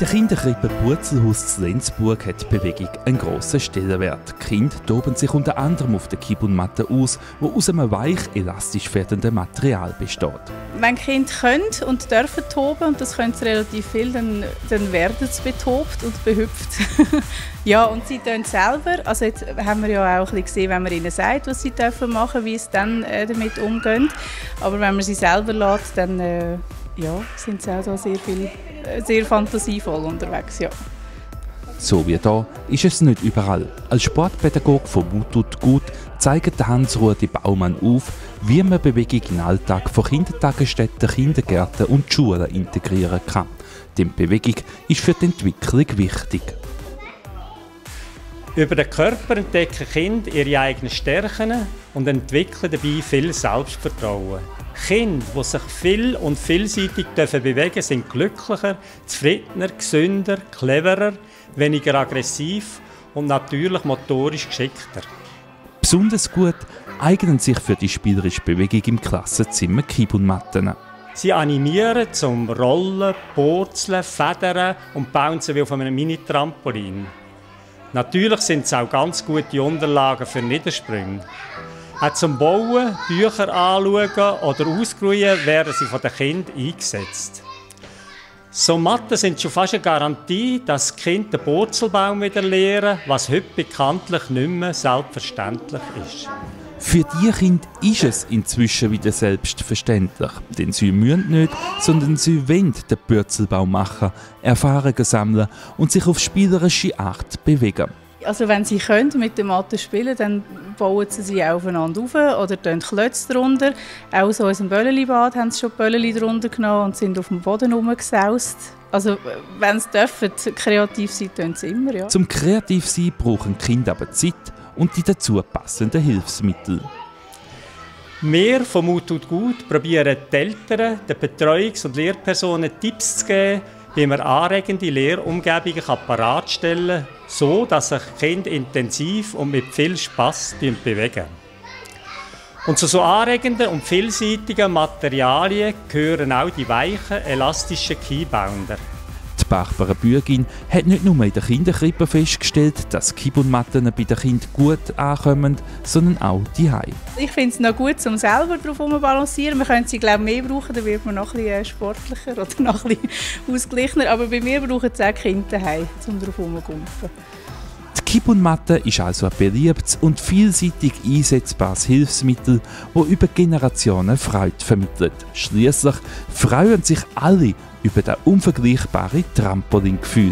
der Kinderkrippe Burzelhaus in Lenzburg hat die Bewegung einen grossen Stellenwert. Die Kinder toben sich unter anderem auf der Kibun-Matte aus, die aus einem weich elastisch werdenden Material besteht. Wenn Kinder können und dürfen toben, und das können sie relativ viel, dann werden sie betobt und behüpft. Ja, und sie tun selber. Also jetzt haben wir ja auch ein bisschen gesehen, wenn man ihnen sagt, was sie dürfen machen, wie sie dann damit umgehen. Aber wenn man sie selber lässt, dann sind sie auch da sehr fantasievoll unterwegs. Ja. So wie hier ist es nicht überall. Als Sportpädagoge von Mut tut gut zeigt Hans-Rudi Baumann auf, wie man Bewegung in den Alltag von Kindertagesstätten, Kindergärten und Schulen integrieren kann. Denn Bewegung ist für die Entwicklung wichtig. Über den Körper entdecken Kinder ihre eigenen Stärken und entwickeln dabei viel Selbstvertrauen. Kinder, die sich viel und vielseitig bewegen dürfen, sind glücklicher, zufriedener, gesünder, cleverer, weniger aggressiv und natürlich motorisch geschickter. Besonders gut eignen sich für die spielerische Bewegung im Klassenzimmer Kibun-Matten. Sie animieren zum Rollen, Purzeln, Federn und bouncen wie auf einem Mini-Trampolin. Natürlich sind es auch ganz gute Unterlagen für Niedersprünge. Auch zum Bauen, Bücher anschauen oder ausruhen werden sie von den Kindern eingesetzt. So Matten sind schon fast eine Garantie, dass die Kinder den Purzelbaum wieder lernen, was heute bekanntlich nicht mehr selbstverständlich ist. Für die Kinder ist es inzwischen wieder selbstverständlich, denn sie müssen nicht, sondern sie wollen den Purzelbaum machen, Erfahrungen sammeln und sich auf spielerische Art bewegen. Also wenn sie können mit der Matte spielen, dann bauen sie aufeinander auf oder tun Klötze drunter. Auch so in unserem Bölleli-Bad haben sie schon Bölleli drunter genommen und sind auf dem Boden herumgesaust. Also wenn sie dürfen, kreativ sein, tun sie immer. Ja. Zum kreativ sein brauchen die Kinder aber Zeit und die dazu passenden Hilfsmittel. Wir von Mut tut gut probieren die Eltern, den Betreuungs- und Lehrpersonen Tipps zu geben, wie man anregende Lehrumgebungen bereitstellen kann, so dass sich Kinder intensiv und mit viel Spass bewegen. Und zu so anregenden und vielseitigen Materialien gehören auch die weichen, elastischen Keybounder. Die Barbara Bügin hat nicht nur in der Kinderkrippe festgestellt, dass Kibun-Matten bei den Kindern gut ankommen, sondern auch zu Hause. Ich finde es noch gut, um selber darauf zu balancieren. Man könnte sie mehr brauchen, dann wird man noch ein bisschen sportlicher oder noch ein bisschen ausgeglichener. Aber bei mir brauchen es auch Kinder zu Hause, um darauf herumzukumpfen. Die Kibun-Matte ist also ein beliebtes und vielseitig einsetzbares Hilfsmittel, das über Generationen Freude vermittelt. Schliesslich freuen sich alle über das unvergleichbare Trampolingefühl.